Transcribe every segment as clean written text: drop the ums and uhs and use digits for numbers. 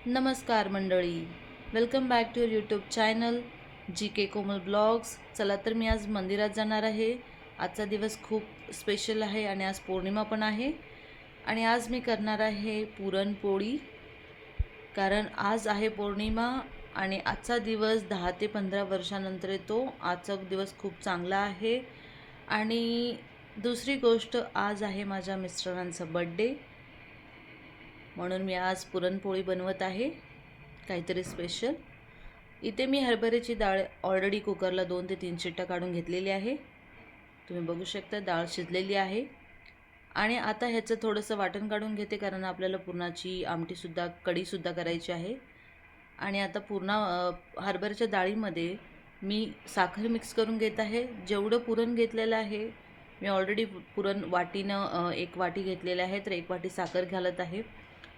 नमस्कार मंडळी, welcome back to your YouTube channel GK Komal blogs. चला तर मी आज मंदिरात जाणार आहे. आजचा दिवस खूप स्पेशल आहे आणि आज पौर्णिमा पण आहे. आणि आज मी करणार आहे पुरणपोळी, कारण आज आहे पौर्णिमा आणि आजचा दिवस 10 ते 15 वर्षानंतर येतो. आजचा दिवस खूप चांगला आहे. आणि दुसरी गोष्ट, आज आहे माझ्या मिस्टरांचा बड्डे, म्हणून मी आज पुरणपोळी बनवत आहे, काहीतरी स्पेशल. इथे मी हरभऱ्याची डाळ ऑलरेडी कुकरला 2 ते 3 शिट्ट्या काढून घेतलेली आहे. तुम्ही बघू शकता डाळ शिजलेली आहे. आणि आता ह्याचं थोडंसं वाटण काढून घेते, कारण आपल्याला पुरणाची आमटीसुद्धा कढीसुद्धा करायची आहे. आणि आता हरभऱ्याच्या डाळीमध्ये मी साखर मिक्स करून घेत आहे. जेवढं पुरण घेतलेलं आहे मी ऑलरेडी पुरण वाटीनं 1 वाटी घेतलेलं आहे, तर 1 वाटी साखर घालत आहे.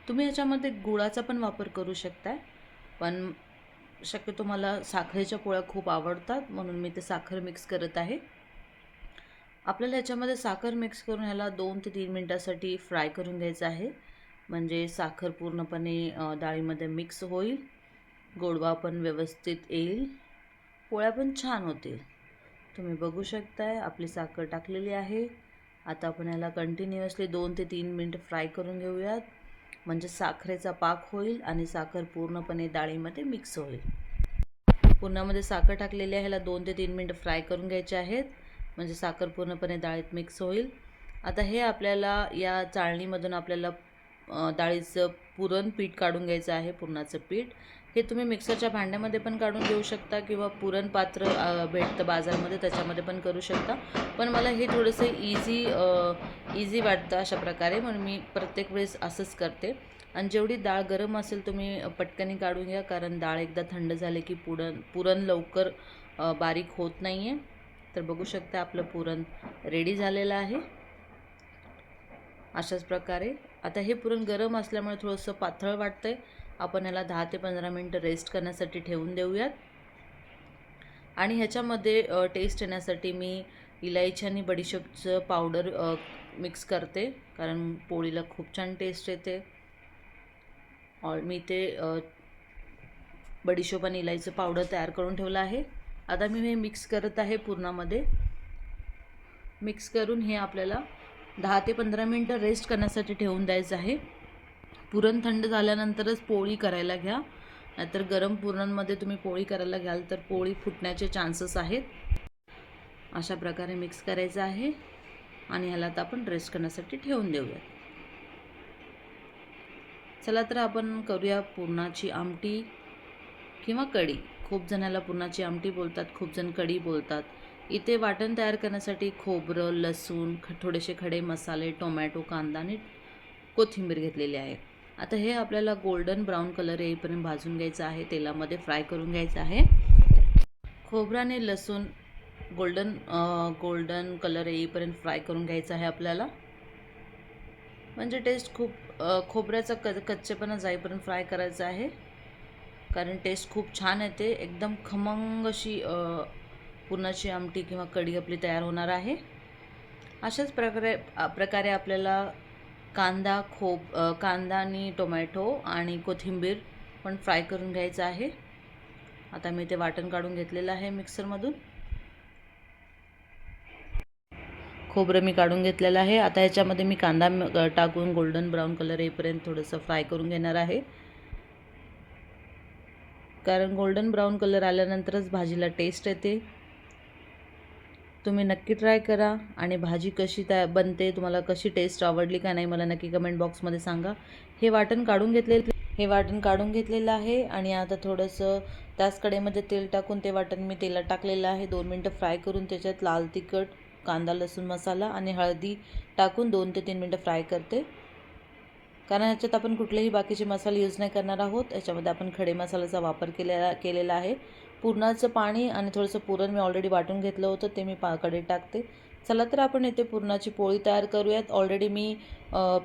तुम्ही ह्याच्यामध्ये गुळाचा पण वापर करू शकता, पण शक्यतो मला साखरेच्या पोळ्या खूप आवडतात, म्हणून मी ते साखर मिक्स करत आहे. आपल्याला ह्याच्यामध्ये साखर मिक्स करून ह्याला 2 ते 3 मिनटासाठी फ्राय करून घ्यायचं आहे, म्हणजे साखर पूर्णपणे डाळीमध्ये मिक्स होईल, गोडवा पण व्यवस्थित येईल, पोळ्या पण छान होतील. तुम्ही बघू शकताय आपली साखर टाकलेली आहे. आता आपण ह्याला कंटिन्युअसली 2 ते 3 मिनिट फ्राय करून घेऊयात, म्हणजे साखरेचा पाक होईल आणि साखर पूर्णपणे डाळीमध्ये मिक्स होईल. पुरणामध्ये साखर टाकलेली आहे, ह्याला 2 ते 3 मिनिट फ्राय करून घ्यायचे आहेत, म्हणजे साखर पूर्णपणे डाळीत मिक्स होईल. आता हे आपल्याला या चाळणीमधून आपल्याला डाळीचं पुरण पीठ काढून घ्यायचं आहे. पुरणाचं पीठ हे तुम्ही मिक्सरच्या भांड्यामध्ये पण काढून घेऊ शकता, किंवा पुरण पात्र भेटतं बाजारामध्ये त्याच्यामध्ये पण करू शकता. पण मला हे थोडंसं इझी वाटतं अशा प्रकारे, म्हणून मी प्रत्येक वेळेस असंच करते. आणि जेवढी डाळ गरम असेल तुम्ही पटकनी काढून घ्या, कारण डाळ एकदा थंड झाले की पुरण लवकर बारीक होत नाही आहे. तर बघू शकता आपलं पुरण रेडी झालेलं आहे अशाच प्रकारे. आता हे पुरण गरम असल्यामुळे थोडंसं पातळ वाटतं आहे. आपण ह्याला 10 ते 15 मिनटं रेस्ट करण्यासाठी ठेवून देऊयात. आणि ह्याच्यामध्ये टेस्ट येण्यासाठी मी इलायची आणि बडीशेपचं पावडर मिक्स करते, कारण पोळीला खूप छान टेस्ट येते. मी ते बडीशेप आणि इलायचं पावडर तयार करून ठेवलं आहे. आता मी हे मिक्स करत आहे पुरणामध्ये. मिक्स करून हे आपल्याला 10 ते 15 मिनटं रेस्ट करण्यासाठी ठेवून द्यायचं आहे. पुरण थंड झाल्यानंतरच पोळी करायला घ्या, नाहीतर गरम पुरणांमध्ये तुम्ही पोळी करायला घ्याल तर पोळी फुटण्याचे चान्सेस आहेत. अशा प्रकारे मिक्स करायचं आहे आणि ह्याला आता आपण रेस्ट करण्यासाठी ठेवून देऊया. चला तर आपण करूया पुरणाची आमटी किंवा कढी. खूप जणाला पुरणाची आमटी बोलतात, खूप जण कढी बोलतात. इथे वाटण तयार करण्यासाठी खोबरं, लसूण, थोडेसे खडे मसाले, टोमॅटो, कांदा आणि कोथिंबीर घेतलेली आहे. आता हे आपल्याला गोल्डन ब्राऊन कलर येईपर्यंत भाजून घ्यायचं आहे, तेलामध्ये फ्राय करून घ्यायचं आहे. खोबरं आणि लसूण गोल्डन कलर येईपर्यंत फ्राय करून घ्यायचं आहे आपल्याला, म्हणजे टेस्ट खूप खोबऱ्याचा कच्चेपणा जाईपर्यंत फ्राय करायचं आहे, कारण टेस्ट खूप छान येते. एकदम खमंग अशी पुरणाची आमटी किंवा कढी आपली तयार होणार आहे. अशाच प्रकारे आपल्याला कांदा आणि टोमॅटो आणि कोथिंबीर पण फ्राय करून घ्यायचं आहे. आता मी ते वाटण काढून घेतलेलं आहे मिक्सरमधून. खोबरं मी काढून घेतलेलं आहे. आता ह्याच्यामध्ये मी कांदा टाकून गोल्डन ब्राऊन कलर येईपर्यंत थोडंसं फ्राय करून घेणार आहे, कारण गोल्डन ब्राऊन कलर आल्यानंतरच भाजीला टेस्ट येते. तुम्ही नक्की ट्राय करा आणि भाजी कशी बनते, तुम्हाला कशी टेस्ट आवडली का नाही मला नक्की कमेंट बॉक्समध्ये सांगा. हे वाटण काढून घेतलेलं आहे आणि आता थोडंसं त्याच कढईमध्ये तेल टाकून ते वाटण मी तेलात टाकलेलं आहे. 2 मिनटं फ्राय करून त्याच्यात लाल तिखट, कांदा, लसूण मसाला आणि हळदी टाकून 2 ते 3 मिनटं फ्राय करते, कारण ह्याच्यात आपण कुठलेही बाकीचे मसाले यूज नाही करणार आहोत. याच्यामध्ये आपण खडे मसाल्याचा वापर केलेला आहे. पुरणाचं पाणी आणि थोडंसं पुरण मी ऑलरेडी वाटून घेतलं होतं, ते मी कढईत टाकते. चला तर आपण इथे पुरणाची पोळी तयार करूयात. ऑलरेडी मी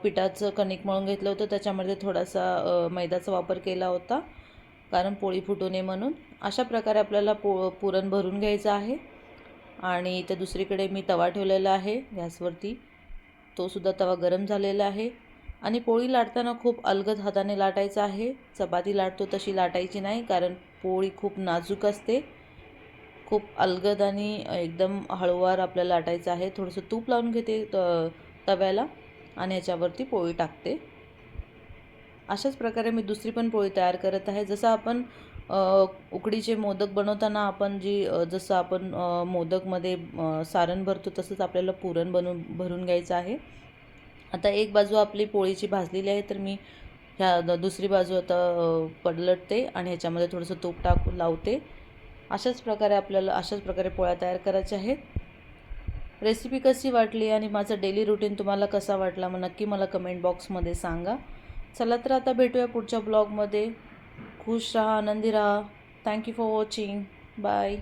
पिठाचं कणिक मळून घेतलं होतं, त्याच्यामध्ये थोडासा मैद्याचा वापर केला होता, कारण पोळी फुटू नये म्हणून. अशा प्रकारे आपल्याला पुरण भरून घ्यायचं आहे. आणि इथे दुसरीकडे मी तवा ठेवलेला आहे गॅसवरती, तो सुद्धा तवा गरम झालेला आहे. आणि पोळी लाटताना खूप अलगद हाताने लाटायचं आहे. चपाती लाटतो तशी लाटायची नाही, कारण पोळी खूप नाजूक असते. खूप अलगद आणि एकदम हळूवार आपल्याला लाटायचं आहे. थोडंसं तूप लावून घेते तव्याला आणि ह्याच्यावरती पोळी टाकते. अशाच प्रकारे मी दुसरी पण पोळी तयार करत आहे. जसं आपण उकडीचे मोदक बनवताना आपण जसं आपण मोदकमध्ये सारण भरतो तसंच आपल्याला पुरण भरून घ्यायचं आहे. आता एक बाजू आपली पोळीची भाजलेली आहे, तर मी दुसरी बाजू आता पलटते आणि ह्याच्यामध्ये थोडंसं तूप लावते. अशाच प्रकारे पोळ्या तयार करायच्या आहेत. रेसिपी कशी वाटली आणि माझा डेली रुटीन तुम्हाला कसा वाटला मग नक्की मला कमेंट बॉक्समध्ये सांगा. चला तर आता भेटूया पुढच्या ब्लॉगमध्ये. खुश राहा, आनंदी राहा. Thank you for watching. Bye.